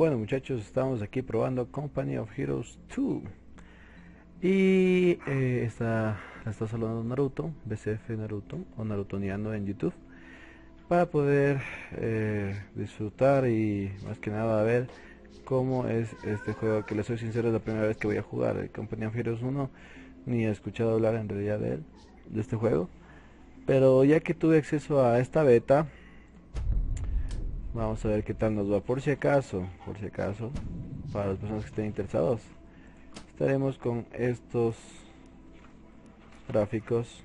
Bueno muchachos, estamos aquí probando Company of Heroes 2 y está saludando Naruto, BCF Naruto o Narutoniano en YouTube para poder disfrutar y más que nada ver cómo es este juego, que les soy sincero es la primera vez que voy a jugar el Company of Heroes 1, ni he escuchado hablar en realidad de este juego, pero ya que tuve acceso a esta beta, vamos a ver qué tal nos va. Por si acaso, para las personas que estén interesados, estaremos con estos gráficos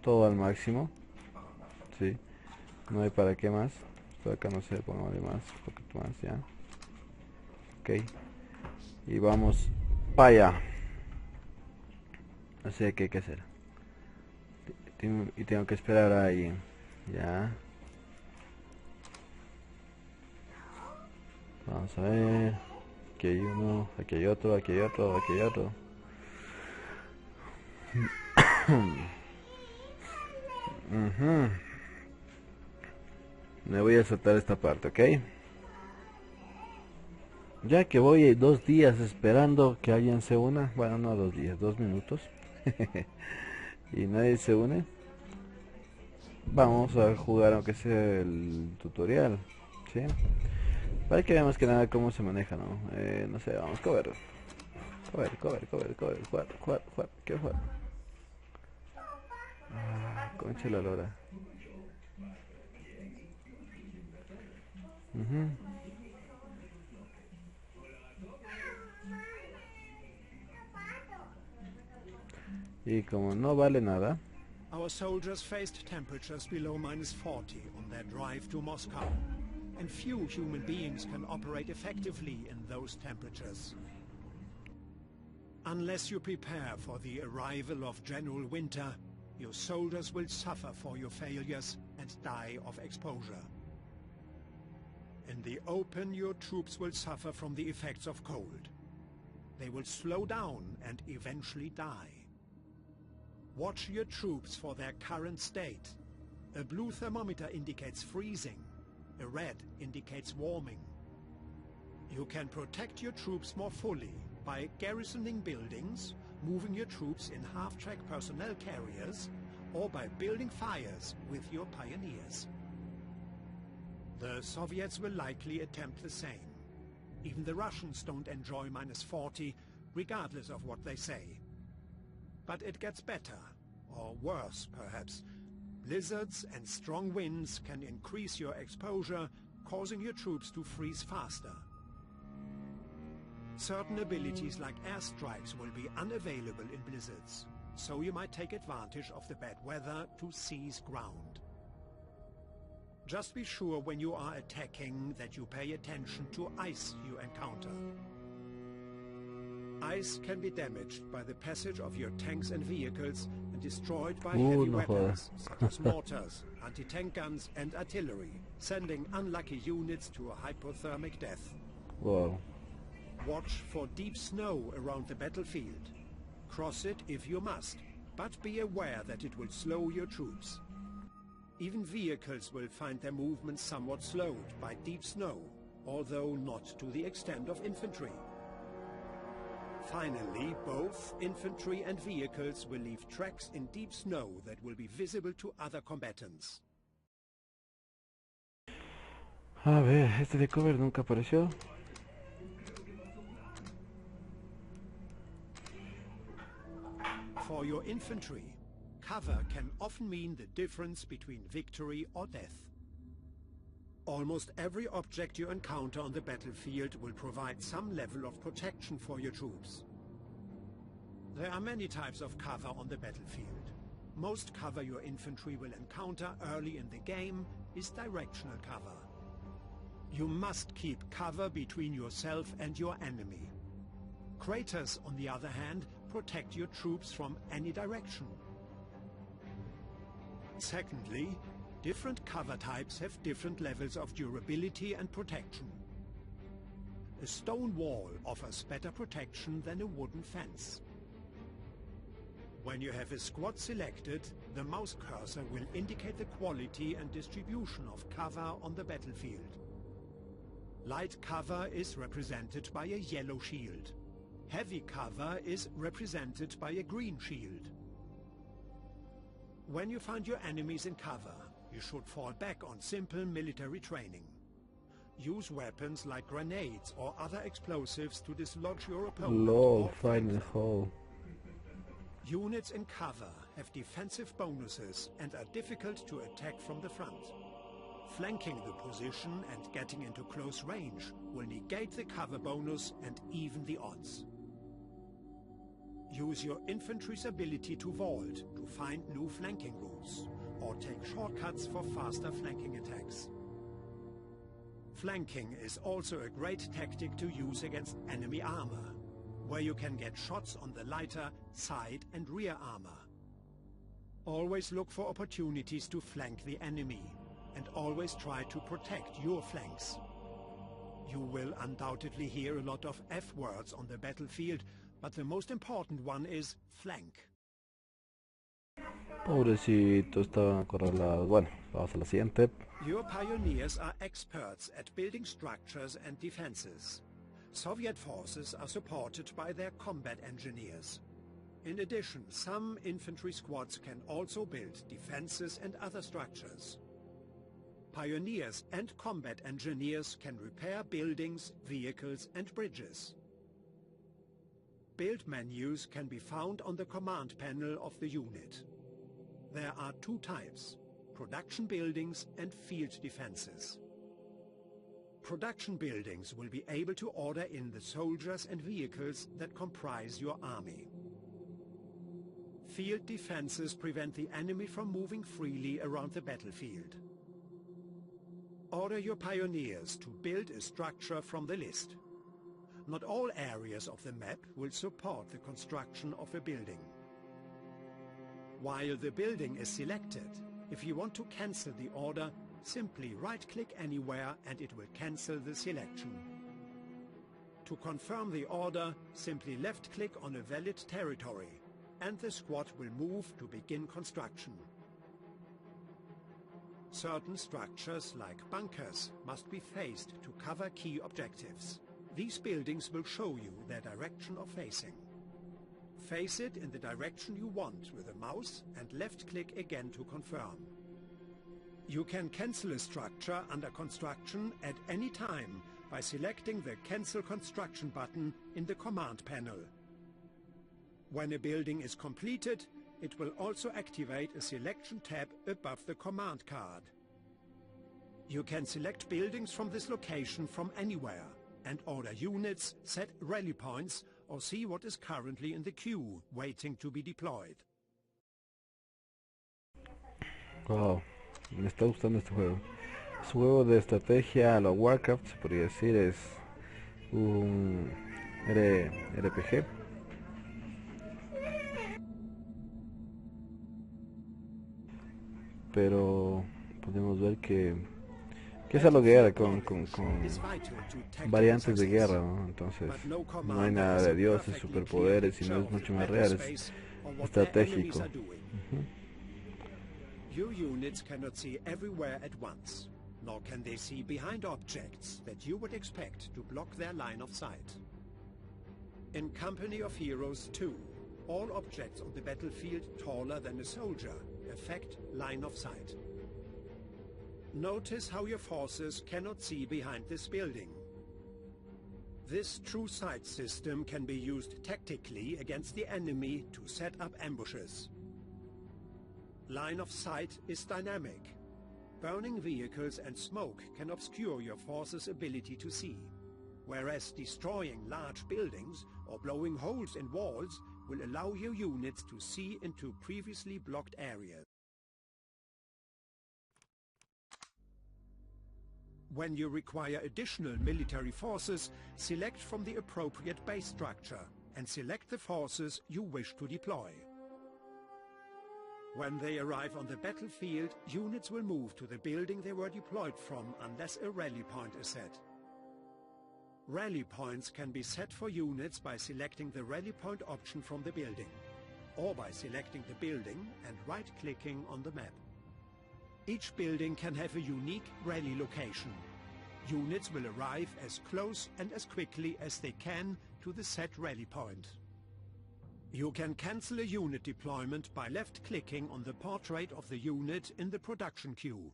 todo al máximo. Sí, no hay para qué más. Esto acá no sé, pongámosle más, un poquito más ya. Ok, y vamos para allá. No sé qué hay que hacer. Y tengo que esperar a alguien. Ya. Vamos a ver. Aquí hay uno, aquí hay otro, aquí hay otro, aquí hay otro. Me voy a saltar esta parte, ¿ok? Ya que voy 2 días esperando que alguien se una. Bueno, no 2 días, 2 minutos. Y nadie se une. Vamos a jugar aunque sea el tutorial, ¿sí? Para que veamos que nada cómo se maneja, ¿no? No sé, vamos a cover, jugar, quiero jugar. Concha la lora. Y como no vale nada. Our soldiers faced temperatures below -40 on their drive to Moscow, and few human beings can operate effectively in those temperatures. Unless you prepare for the arrival of General Winter, your soldiers will suffer for your failures and die of exposure. In the open, your troops will suffer from the effects of cold. They will slow down and eventually die. Watch your troops for their current state. A blue thermometer indicates freezing. A red indicates warming. You can protect your troops more fully by garrisoning buildings, moving your troops in half-track personnel carriers, or by building fires with your pioneers. The Soviets will likely attempt the same. Even the Russians don't enjoy -40, regardless of what they say. But it gets better, or worse perhaps. Blizzards and strong winds can increase your exposure, causing your troops to freeze faster. Certain abilities like airstrikes will be unavailable in blizzards, so you might take advantage of the bad weather to seize ground. Just be sure when you are attacking that you pay attention to ice you encounter. Ice can be damaged by the passage of your tanks and vehicles and destroyed by heavy weapons such as mortars, anti-tank guns and artillery, sending unlucky units to a hypothermic death. Wow. Watch for deep snow around the battlefield. Cross it if you must, but be aware that it will slow your troops. Even vehicles will find their movement somewhat slowed by deep snow, although not to the extent of infantry. Finally, both infantry and vehicles will leave tracks in deep snow that will be visible to other combatants. A ver, este de cover nunca apareció. For your infantry, cover can often mean the difference between victory or death. Almost every object you encounter on the battlefield will provide some level of protection for your troops. There are many types of cover on the battlefield. Most cover your infantry will encounter early in the game is directional cover. You must keep cover between yourself and your enemy. Craters, on the other hand, protect your troops from any direction. Secondly, different cover types have different levels of durability and protection. A stone wall offers better protection than a wooden fence. When you have a squad selected, the mouse cursor will indicate the quality and distribution of cover on the battlefield. Light cover is represented by a yellow shield. Heavy cover is represented by a green shield. When you find your enemies in cover, you should fall back on simple military training. Use weapons like grenades or other explosives to dislodge your opponent. Lol, find the hole. Units in cover have defensive bonuses and are difficult to attack from the front. Flanking the position and getting into close range will negate the cover bonus and even the odds. Use your infantry's ability to vault to find new flanking routes, or take shortcuts for faster flanking attacks. Flanking is also a great tactic to use against enemy armor, where you can get shots on the lighter, side and rear armor. Always look for opportunities to flank the enemy, and always try to protect your flanks. You will undoubtedly hear a lot of F words on the battlefield, but the most important one is flank. Pobrecito, estaba acorralado. Bueno, vamos a la siguiente. Your pioneers are experts at building structures and defenses. Soviet forces are supported by their combat engineers. In addition, some infantry squads can also build defenses and other structures. Pioneers and combat engineers can repair buildings, vehicles and bridges. Build menus can be found on the command panel of the unit. There are two types: production buildings and field defenses. Production buildings will be able to order in the soldiers and vehicles that comprise your army. Field defenses prevent the enemy from moving freely around the battlefield. Order your pioneers to build a structure from the list. Not all areas of the map will support the construction of a building. While the building is selected, if you want to cancel the order, simply right-click anywhere and it will cancel the selection. To confirm the order, simply left-click on a valid territory, and the squad will move to begin construction. Certain structures, like bunkers, must be faced to cover key objectives. These buildings will show you their direction of facing. Face it in the direction you want with a mouse and left-click again to confirm. You can cancel a structure under construction at any time by selecting the Cancel Construction button in the command panel. When a building is completed, it will also activate a selection tab above the command card. You can select buildings from this location from anywhere and order units, set rally points, or see what is currently in the queue waiting to be deployed. Wow, me está gustando este juego. Es un juego de estrategia a la Warcraft, se podría decir. Es un RPG. Pero podemos ver que es a lo guerra con variantes de guerra, ¿no? Entonces no hay nada de dioses, superpoderes, sino es mucho más real, es estratégico. Your units cannot see everywhere at once, nor can they see behind objects that you would expect to block their line of sight. In Company of Heroes 2, all objects on the battlefield taller than a soldier affect line of sight. Notice how your forces cannot see behind this building. This true sight system can be used tactically against the enemy to set up ambushes. Line of sight is dynamic. Burning vehicles and smoke can obscure your force's ability to see, whereas destroying large buildings or blowing holes in walls will allow your units to see into previously blocked areas. When you require additional military forces, select from the appropriate base structure and select the forces you wish to deploy. When they arrive on the battlefield, units will move to the building they were deployed from unless a rally point is set. Rally points can be set for units by selecting the rally point option from the building, or by selecting the building and right-clicking on the map. Each building can have a unique rally location. Units will arrive as close and as quickly as they can to the set rally point. You can cancel a unit deployment by left-clicking on the portrait of the unit in the production queue.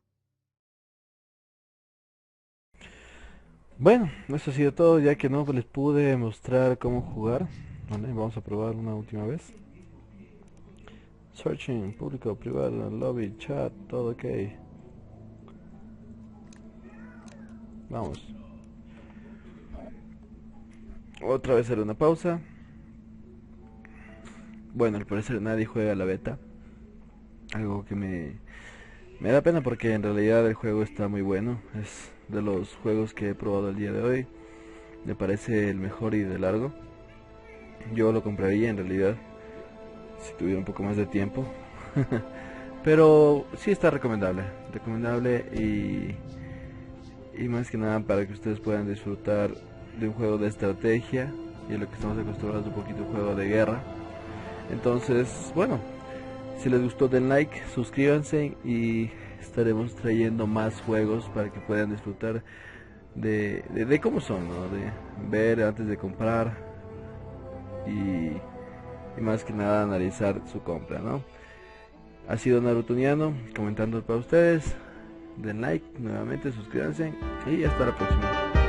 Bueno, eso ha sido todo, ya que no les pude mostrar cómo jugar. Vale, vamos a probar una última vez. Searching, público, privado, lobby, chat, todo ok. Vamos. Otra vez haré una pausa. Bueno, al parecer nadie juega la beta. Algo que me da pena porque en realidad el juego está muy bueno. Es de los juegos que he probado el día de hoy. Me parece el mejor y de largo. Yo lo compraría en realidad si tuviera un poco más de tiempo. Pero sí está recomendable. Y más que nada para que ustedes puedan disfrutar de un juego de estrategia. Y a lo que estamos acostumbrados un poquito, un juego de guerra. Entonces, bueno, si les gustó den like, suscríbanse y estaremos trayendo más juegos para que puedan disfrutar de cómo son, ¿no? De ver antes de comprar y más que nada analizar su compra, ¿no? Ha sido Narutoniano comentando para ustedes. Den like nuevamente, suscríbanse y hasta la próxima.